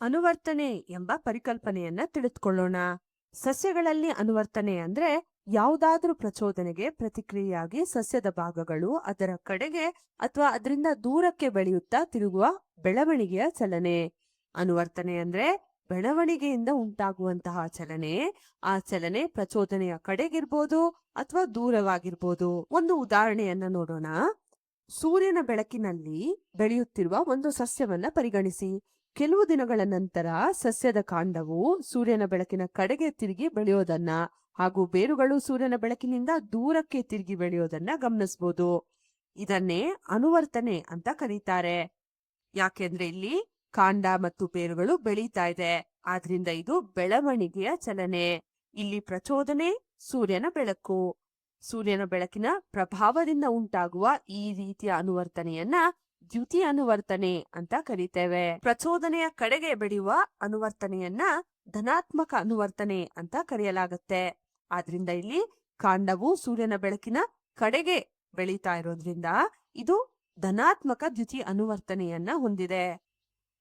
ಅನುವರ್ತನೆ ಎಂಬ ಪರಿಕಲ್ಪನೆಯನ್ನ ತಿಳಿದುಕೊಳ್ಳೋಣ. ಸಸ್ಯಗಳಲ್ಲಿ ಅನುವರ್ತನೆ ಅಂದ್ರೆ ಯಾವುದಾದ್ರೂ ಪ್ರಚೋದನೆಗೆ ಪ್ರತಿಕ್ರಿಯೆಯಾಗಿ ಸಸ್ಯದ ಭಾಗಗಳು ಅದರ ಕಡೆಗೆ ಅಥವಾ ಅದರಿಂದ ದೂರಕ್ಕೆ ಬೆಳೆಯುತ್ತಾ ತಿರುಗುವ ಬೆಳವಣಿಗೆಯ ಚಲನೆ. ಅನುವರ್ತನೆ ಅಂದ್ರೆ ಬೆಳವಣಿಗೆಯಿಂದ ಉಂಟಾಗುವಂತಹ ಚಲನೆ. ಆ ಚಲನೆ ಪ್ರಚೋದನೆಯ ಕಡೆಗಿರ್ಬೋದು ಅಥವಾ ದೂರವಾಗಿರ್ಬೋದು. ಒಂದು ಉದಾಹರಣೆಯನ್ನ ನೋಡೋಣ. ಸೂರ್ಯನ ಬೆಳಕಿನಲ್ಲಿ ಬೆಳೆಯುತ್ತಿರುವ ಒಂದು ಸಸ್ಯವನ್ನ ಪರಿಗಣಿಸಿ. ಕೆಲವು ದಿನಗಳ ನಂತರ ಸಸ್ಯದ ಕಾಂಡವು ಸೂರ್ಯನ ಬೆಳಕಿನ ಕಡೆಗೆ ತಿರುಗಿ ಬೆಳೆಯೋದನ್ನ ಹಾಗೂ ಬೇರುಗಳು ಸೂರ್ಯನ ಬೆಳಕಿನಿಂದ ದೂರಕ್ಕೆ ತಿರುಗಿ ಬೆಳೆಯೋದನ್ನ ಗಮನಿಸಬಹುದು. ಇದನ್ನೇ ಅನುವರ್ತನೆ ಅಂತ ಕರೀತಾರೆ. ಯಾಕೆಂದ್ರೆ ಇಲ್ಲಿ ಕಾಂಡ ಮತ್ತು ಬೇರುಗಳು ಬೆಳೀತಾ ಇದೆ, ಆದ್ರಿಂದ ಇದು ಬೆಳವಣಿಗೆಯ ಚಲನೆ. ಇಲ್ಲಿ ಪ್ರಚೋದನೆ ಸೂರ್ಯನ ಬೆಳಕು. ಸೂರ್ಯನ ಬೆಳಕಿನ ಪ್ರಭಾವದಿಂದ ಉಂಟಾಗುವ ಈ ರೀತಿಯ ಅನುವರ್ತನೆಯನ್ನ ದ್ಯುತಿ ಅನುವರ್ತನೆ ಅಂತ ಕರೀತೇವೆ. ಪ್ರಚೋದನೆಯ ಕಡೆಗೆ ಬೆಳೆಯುವ ಅನುವರ್ತನೆಯನ್ನ ಧನಾತ್ಮಕ ಅನುವರ್ತನೆ ಅಂತ ಕರೆಯಲಾಗುತ್ತೆ. ಆದ್ರಿಂದ ಇಲ್ಲಿ ಕಾಂಡವು ಸೂರ್ಯನ ಬೆಳಕಿನ ಕಡೆಗೆ ಬೆಳೀತಾ ಇರೋದ್ರಿಂದ ಇದು ಧನಾತ್ಮಕ ದ್ಯುತಿ ಅನುವರ್ತನೆಯನ್ನ ಹೊಂದಿದೆ.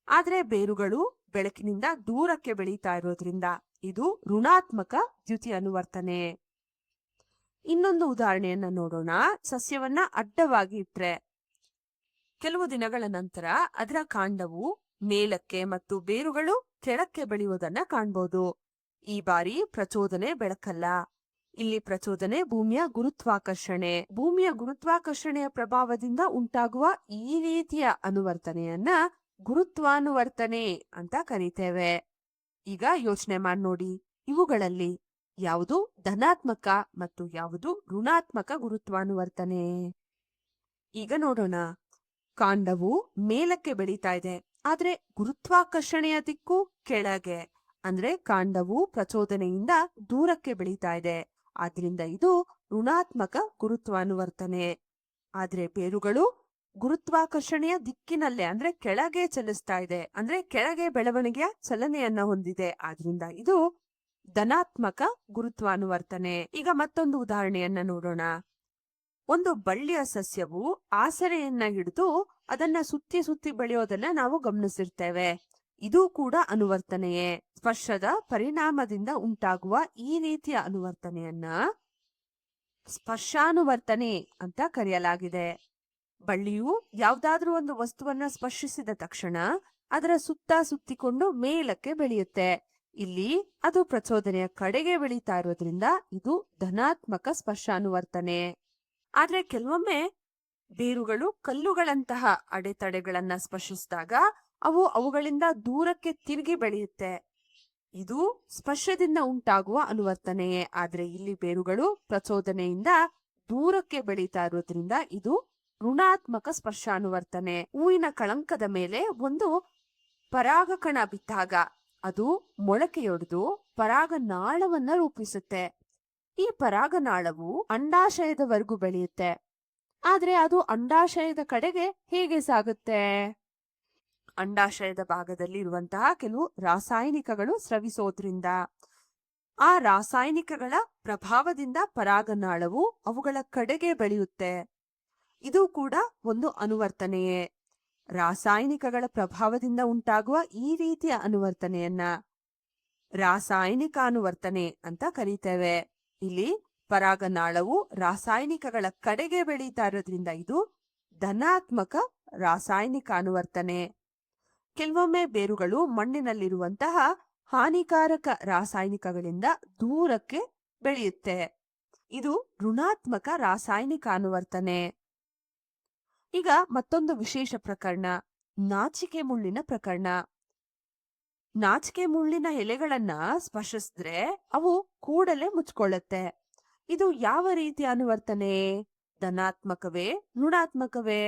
ಆದ್ರೆ ಬೇರುಗಳು ಬೆಳಕಿನಿಂದ ದೂರಕ್ಕೆ ಬೆಳೀತಾ ಇರೋದ್ರಿಂದ ಇದು ಋಣಾತ್ಮಕ ದ್ಯುತಿ ಅನುವರ್ತನೆ. ಇನ್ನೊಂದು ಉದಾಹರಣೆಯನ್ನ ನೋಡೋಣ. ಸಸ್ಯವನ್ನ ಅಡ್ಡವಾಗಿ ಇಟ್ರೆ ಕೆಲವು ದಿನಗಳ ನಂತರ ಅದರ ಕಾಂಡವು ಮೇಲಕ್ಕೆ ಮತ್ತು ಬೇರುಗಳು ಕೆಳಕ್ಕೆ ಬೆಳೆಯುವುದನ್ನ ಕಾಣಬಹುದು. ಈ ಬಾರಿ ಪ್ರಚೋದನೆ ಬೆಳಕಲ್ಲ, ಇಲ್ಲಿ ಪ್ರಚೋದನೆ ಭೂಮಿಯ ಗುರುತ್ವಾಕರ್ಷಣೆ. ಭೂಮಿಯ ಗುರುತ್ವಾಕರ್ಷಣೆಯ ಪ್ರಭಾವದಿಂದ ಉಂಟಾಗುವ ಈ ರೀತಿಯ ಅನುವರ್ತನೆಯನ್ನ ಗುರುತ್ವಾನುವರ್ತನೆ ಅಂತ ಕರೀತೇವೆ. ಈಗ ಯೋಚನೆ ಮಾಡಿ ನೋಡಿ, ಇವುಗಳಲ್ಲಿ ಯಾವುದು ಧನಾತ್ಮಕ ಮತ್ತು ಯಾವುದು ಋಣಾತ್ಮಕ ಗುರುತ್ವಾನುವರ್ತನೆ? ಈಗ ನೋಡೋಣ. ಕಾಂಡವು ಮೇಲಕ್ಕೆ ಬೆಳೀತಾ ಇದೆ, ಆದ್ರೆ ಗುರುತ್ವಾಕರ್ಷಣೆಯ ದಿಕ್ಕು ಕೆಳಗೆ. ಅಂದ್ರೆ ಕಾಂಡವು ಪ್ರಚೋದನೆಯಿಂದ ದೂರಕ್ಕೆ ಬೆಳೀತಾ ಇದೆ, ಆದ್ರಿಂದ ಇದು ಋಣಾತ್ಮಕ ಗುರುತ್ವಾನುವರ್ತನೆ. ಆದ್ರೆ ಬೇರುಗಳು ಗುರುತ್ವಾಕರ್ಷಣೆಯ ದಿಕ್ಕಿನಲ್ಲೇ ಅಂದ್ರೆ ಕೆಳಗೆ ಚಲಿಸ್ತಾ ಇದೆ, ಅಂದ್ರೆ ಕೆಳಗೆ ಬೆಳವಣಿಗೆಯ ಚಲನೆಯನ್ನ ಹೊಂದಿದೆ, ಆದ್ರಿಂದ ಇದು ಧನಾತ್ಮಕ ಗುರುತ್ವಾನುವರ್ತನೆ. ಈಗ ಮತ್ತೊಂದು ಉದಾಹರಣೆಯನ್ನ ನೋಡೋಣ. ಒಂದು ಬಳ್ಳಿಯ ಸಸ್ಯವು ಆಸರೆಯನ್ನ ಹಿಡಿದು ಅದನ್ನ ಸುತ್ತಿ ಸುತ್ತಿ ಬೆಳೆಯೋದನ್ನ ನಾವು ಗಮನಿಸಿರ್ತೇವೆ. ಇದು ಕೂಡ ಅನುವರ್ತನೆಯೇ. ಸ್ಪರ್ಶದ ಪರಿಣಾಮದಿಂದ ಉಂಟಾಗುವ ಈ ರೀತಿಯ ಅನುವರ್ತನೆಯನ್ನ ಸ್ಪರ್ಶಾನುವರ್ತನೆ ಅಂತ ಕರೆಯಲಾಗಿದೆ. ಬಳ್ಳಿಯು ಯಾವ್ದಾದ್ರೂ ಒಂದು ವಸ್ತುವನ್ನ ಸ್ಪರ್ಶಿಸಿದ ತಕ್ಷಣ ಅದರ ಸುತ್ತ ಸುತ್ತಿಕೊಂಡು ಮೇಲಕ್ಕೆ ಬೆಳೆಯುತ್ತೆ. ಇಲ್ಲಿ ಅದು ಪ್ರಚೋದನೆಯ ಕಡೆಗೆ ಬೆಳೀತಾ ಇರೋದ್ರಿಂದ ಇದು ಧನಾತ್ಮಕ ಸ್ಪರ್ಶಾನುವರ್ತನೆ. ಆದ್ರೆ ಕೆಲವೊಮ್ಮೆ ಬೇರುಗಳು ಕಲ್ಲುಗಳಂತಹ ಅಡೆತಡೆಗಳನ್ನ ಸ್ಪರ್ಶಿಸಿದಾಗ ಅವುಗಳಿಂದ ದೂರಕ್ಕೆ ತಿರುಗಿ ಬೆಳೆಯುತ್ತೆ. ಇದು ಸ್ಪರ್ಶದಿಂದ ಉಂಟಾಗುವ ಅನುವರ್ತನೆಯೇ. ಆದ್ರೆ ಇಲ್ಲಿ ಬೇರುಗಳು ಪ್ರಚೋದನೆಯಿಂದ ದೂರಕ್ಕೆ ಬೆಳೀತಾ ಇರೋದ್ರಿಂದ ಇದು ಋಣಾತ್ಮಕ ಸ್ಪರ್ಶಾನುವರ್ತನೆ. ಹೂವಿನ ಕಳಂಕದ ಮೇಲೆ ಒಂದು ಪರಾಗಕಣ ಬಿದ್ದಾಗ ಅದು ಮೊಳಕೆಯೊಡೆದು ಪರಾಗನಾಳವನ್ನ ರೂಪಿಸುತ್ತೆ. ಈ ಪರಾಗನಾಳವು ಅಂಡಾಶಯದವರೆಗೂ ಬೆಳೆಯುತ್ತೆ. ಆದ್ರೆ ಅದು ಅಂಡಾಶಯದ ಕಡೆಗೆ ಹೇಗೆ ಸಾಗುತ್ತೆ? ಅಂಡಾಶಯದ ಭಾಗದಲ್ಲಿ ಇರುವಂತಹ ಕೆಲವು ರಾಸಾಯನಿಕಗಳು ಸ್ರವಿಸೋದ್ರಿಂದ ಆ ರಾಸಾಯನಿಕಗಳ ಪ್ರಭಾವದಿಂದ ಪರಾಗನಾಳವು ಅವುಗಳ ಕಡೆಗೆ ಬೆಳೆಯುತ್ತೆ. ಇದು ಕೂಡ ಒಂದು ಅನುವರ್ತನೆಯೇ. ರಾಸಾಯನಿಕಗಳ ಪ್ರಭಾವದಿಂದ ಉಂಟಾಗುವ ಈ ರೀತಿಯ ಅನುವರ್ತನೆಯನ್ನ ರಾಸಾಯನಿಕ ಅನುವರ್ತನೆ ಅಂತ ಕರೀತೇವೆ. ಇಲ್ಲಿ ಪರಾಗನಾಳವು ರಾಸಾಯನಿಕಗಳ ಕಡೆಗೆ ಬೆಳೀತಾ ಇರೋದ್ರಿಂದ ಇದು ಧನಾತ್ಮಕ ರಾಸಾಯನಿಕ ಅನುವರ್ತನೆ. ಕೆಲವೊಮ್ಮೆ ಬೇರುಗಳು ಮಣ್ಣಿನಲ್ಲಿರುವಂತಹ ಹಾನಿಕಾರಕ ರಾಸಾಯನಿಕಗಳಿಂದ ದೂರಕ್ಕೆ ಬೆಳೆಯುತ್ತೆ. ಇದು ಋಣಾತ್ಮಕ ರಾಸಾಯನಿಕ ಅನುವರ್ತನೆ. ಈಗ ಮತ್ತೊಂದು ವಿಶೇಷ ಪ್ರಕರಣ, ನಾಚಿಕೆ ಮುಳ್ಳಿನ ಪ್ರಕರಣ. ನಾಚಿಕೆ ಮುಳ್ಳಿನ ಎಲೆಗಳನ್ನ ಸ್ಪರ್ಶಿಸಿದ್ರೆ ಅವು ಕೂಡಲೇ ಮುಚ್ಕೊಳ್ಳುತ್ತೆ. ಇದು ಯಾವ ರೀತಿಯ ಅನುವರ್ತನೆ? ಧನಾತ್ಮಕವೇ ಋಣಾತ್ಮಕವೇ?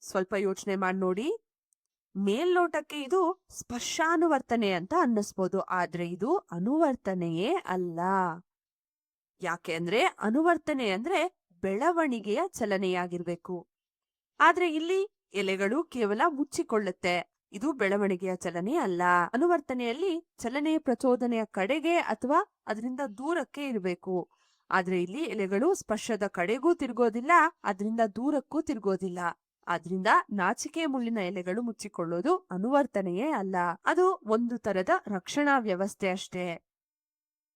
ಸ್ವಲ್ಪ ಯೋಚನೆ ಮಾಡಿ ನೋಡಿ. ಮೇಲ್ನೋಟಕ್ಕೆ ಇದು ಸ್ಪರ್ಶಾನುವರ್ತನೆ ಅಂತ ಅನ್ನಿಸ್ಬೋದು, ಆದ್ರೆ ಇದು ಅನುವರ್ತನೆಯೇ ಅಲ್ಲ. ಯಾಕೆ ಅಂದ್ರೆ ಅನುವರ್ತನೆ ಅಂದ್ರೆ ಬೆಳವಣಿಗೆಯ ಚಲನೆಯಾಗಿರ್ಬೇಕು. ಆದ್ರೆ ಇಲ್ಲಿ ಎಲೆಗಳು ಕೇವಲ ಮುಚ್ಚಿಕೊಳ್ಳುತ್ತೆ, ಇದು ಬೆಳವಣಿಗೆಯ ಚಲನೆ ಅಲ್ಲ. ಅನುವರ್ತನೆಯಲ್ಲಿ ಚಲನೆಯ ಪ್ರಚೋದನೆಯ ಕಡೆಗೆ ಅಥವಾ ಅದರಿಂದ ದೂರಕ್ಕೆ ಇರಬೇಕು. ಆದ್ರೆ ಇಲ್ಲಿ ಎಲೆಗಳು ಸ್ಪರ್ಶದ ಕಡೆಗೂ ತಿರುಗೋದಿಲ್ಲ, ಅದರಿಂದ ದೂರಕ್ಕೂ ತಿರುಗೋದಿಲ್ಲ. ಆದ್ರಿಂದ ನಾಚಿಕೆ ಮುಳ್ಳಿನ ಎಲೆಗಳು ಮುಚ್ಚಿಕೊಳ್ಳೋದು ಅನುವರ್ತನೆಯೇ ಅಲ್ಲ, ಅದು ಒಂದು ತರದ ರಕ್ಷಣಾ ವ್ಯವಸ್ಥೆ ಅಷ್ಟೇ.